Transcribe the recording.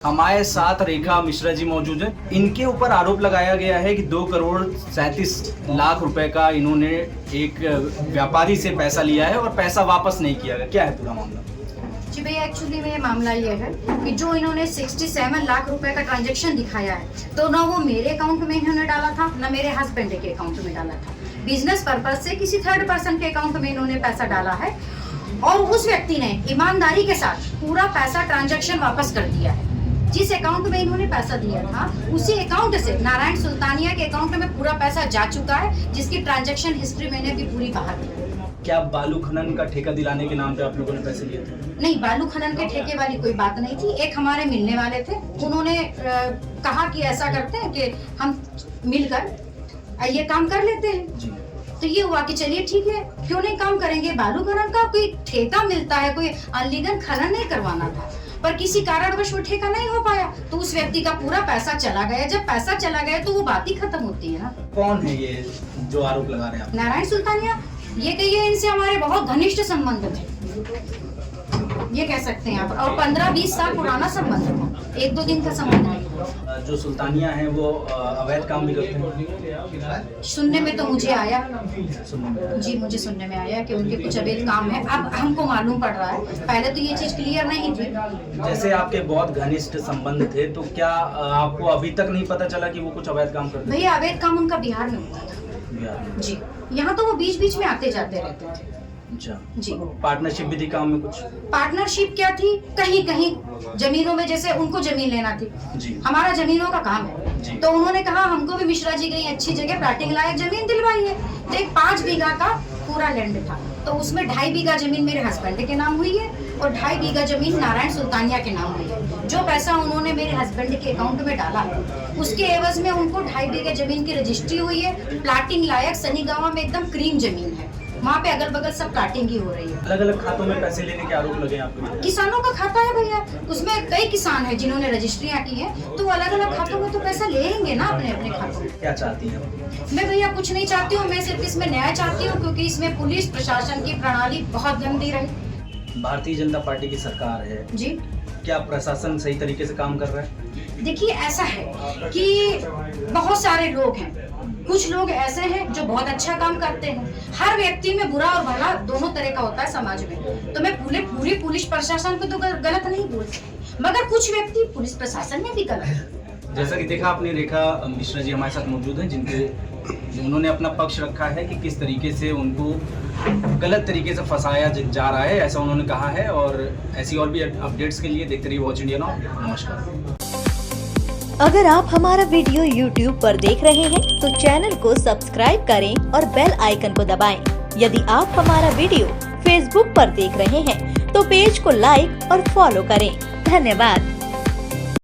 हमारे साथ रेखा मिश्रा जी मौजूद हैं। इनके ऊपर आरोप लगाया गया है कि 2,37,00,000 रुपए का इन्होंने एक व्यापारी से पैसा लिया है और पैसा वापस नहीं किया गया। क्या है पूरा मामला? जी भैया, एक्चुअली में मामला ये है कि जो इन्होंने 67 लाख रुपए का ट्रांजैक्शन दिखाया है, तो ना वो मेरे अकाउंट में इन्होंने डाला था, ना मेरे हस्बैंड के अकाउंट में डाला था। बिजनेस पर्पज से किसी थर्ड पर्सन के अकाउंट में इन्होंने पैसा डाला है और उस व्यक्ति ने ईमानदारी के साथ पूरा पैसा ट्रांजैक्शन वापस कर दिया है। जिस अकाउंट में इन्होंने पैसा दिया था, उसी अकाउंट से नारायण सुल्तानिया के अकाउंट में पूरा पैसा जा चुका है, जिसकी ट्रांजैक्शन हिस्ट्री मैंने भी पूरी बाहर दी। क्या बालू खनन का ठेका दिलाने के नाम पे आप लोगों ने पैसे लिए थे? नहीं, बालू खनन के ठेके वाली कोई बात नहीं थी। एक हमारे मिलने वाले थे, उन्होंने कहा कि ऐसा करते हैं कि हम मिलकर ये काम कर लेते हैं जी। तो ये हुआ कि चलिए ठीक है, क्यों नहीं काम करेंगे। बालू खनन का कोई ठेका मिलता है, कोई अनलीगल खनन नहीं करवाना था, पर किसी कारणवश वो ठेका नहीं हो पाया, तो उस व्यक्ति का पूरा पैसा चला गया। जब पैसा चला गया तो वो बात ही खत्म होती है ना। कौन है ये जो आरोप लगा रहे हैं आप? नारायण सुल्तानिया, ये कहिए इनसे हमारे बहुत घनिष्ठ संबंध थे, ये कह सकते हैं आप, और 15-20 साल पुराना संबंध था, 1-2 दिन का संबंध नहीं। जो सुल्तानिया है वो अवैध काम भी करते हैं? सुनने में तो मुझे आया सुनने जी, मुझे सुनने में आया कि उनके कुछ अवैध काम है। अब हमको मालूम पड़ रहा है, पहले तो ये चीज क्लियर नहीं थी। जैसे आपके बहुत घनिष्ठ संबंध थे, तो क्या आपको अभी तक नहीं पता चला कि वो कुछ अवैध काम करते भैया, अवैध काम उनका बिहार में होता था थे? जी। यहाँ तो वो बीच बीच में आते जाते रहते थे अच्छा जी। पार्टनरशिप भी थी काम में कुछ? पार्टनरशिप क्या थी, कहीं कहीं जमीनों में, जैसे उनको जमीन लेना थी जी। हमारा जमीनों का काम है, जी। तो उन्होंने कहा हमको भी मिश्रा जी कहीं अच्छी जगह प्लाटिंग लायक जमीन दिलवाई है। तो एक 5 बीघा का पूरा लैंड था, तो उसमें 2.5 बीघा जमीन मेरे हस्बैंड के नाम हुई है और 2.5 बीघा जमीन नारायण सुल्तानिया के नाम हुई है। जो पैसा उन्होंने मेरे हस्बैंड के अकाउंट में डाला, उसके एवज में उनको 2.5 बीघा जमीन की रजिस्ट्री हुई है, प्लाटिंग लायक। सनी गांव में एकदम क्रीम जमीन है, वहाँ पे अगल बगल सब प्लाटिंग ही हो रही है। अलग अलग खातों में पैसे लेने के आरोप लगे आपको? किसानों का खाता है भैया, उसमें कई किसान हैं जिन्होंने रजिस्ट्रियाँ की हैं, तो अलग अलग खातों में तो पैसा लेंगे ना अपने अपने खातों में। क्या चाहती हैं? मैं भैया कुछ नहीं चाहती हूँ, मैं सिर्फ इसमें न्याय चाहती हूँ, क्योंकि इसमें पुलिस प्रशासन की प्रणाली बहुत गंदी रही। भारतीय जनता पार्टी की सरकार है जी। क्या प्रशासन सही तरीके से काम कर रहा है? देखिए, ऐसा है कि बहुत सारे लोग हैं, कुछ लोग ऐसे हैं जो बहुत अच्छा काम करते हैं। हर व्यक्ति में बुरा और भला दोनों तरह का होता है समाज में, तो मैं पूरी पुलिस प्रशासन को तो गलत नहीं बोल सकती, मगर कुछ व्यक्ति पुलिस प्रशासन में भी गलत है। जैसा कि देखा आपने, रेखा मिश्रा जी हमारे साथ मौजूद हैं, जिन्होंने अपना पक्ष रखा है कि किस तरीके से उनको गलत तरीके से फंसाया जा रहा है, ऐसा उन्होंने कहा है। और ऐसी और भी अपडेट्स के लिए देखते रहिए वॉच इंडिया नाउ। नमस्कार। अगर आप हमारा वीडियो YouTube पर देख रहे हैं तो चैनल को सब्सक्राइब करें और बेल आइकन को दबाएं। यदि आप हमारा वीडियो Facebook पर देख रहे हैं तो पेज को लाइक और फॉलो करें। धन्यवाद।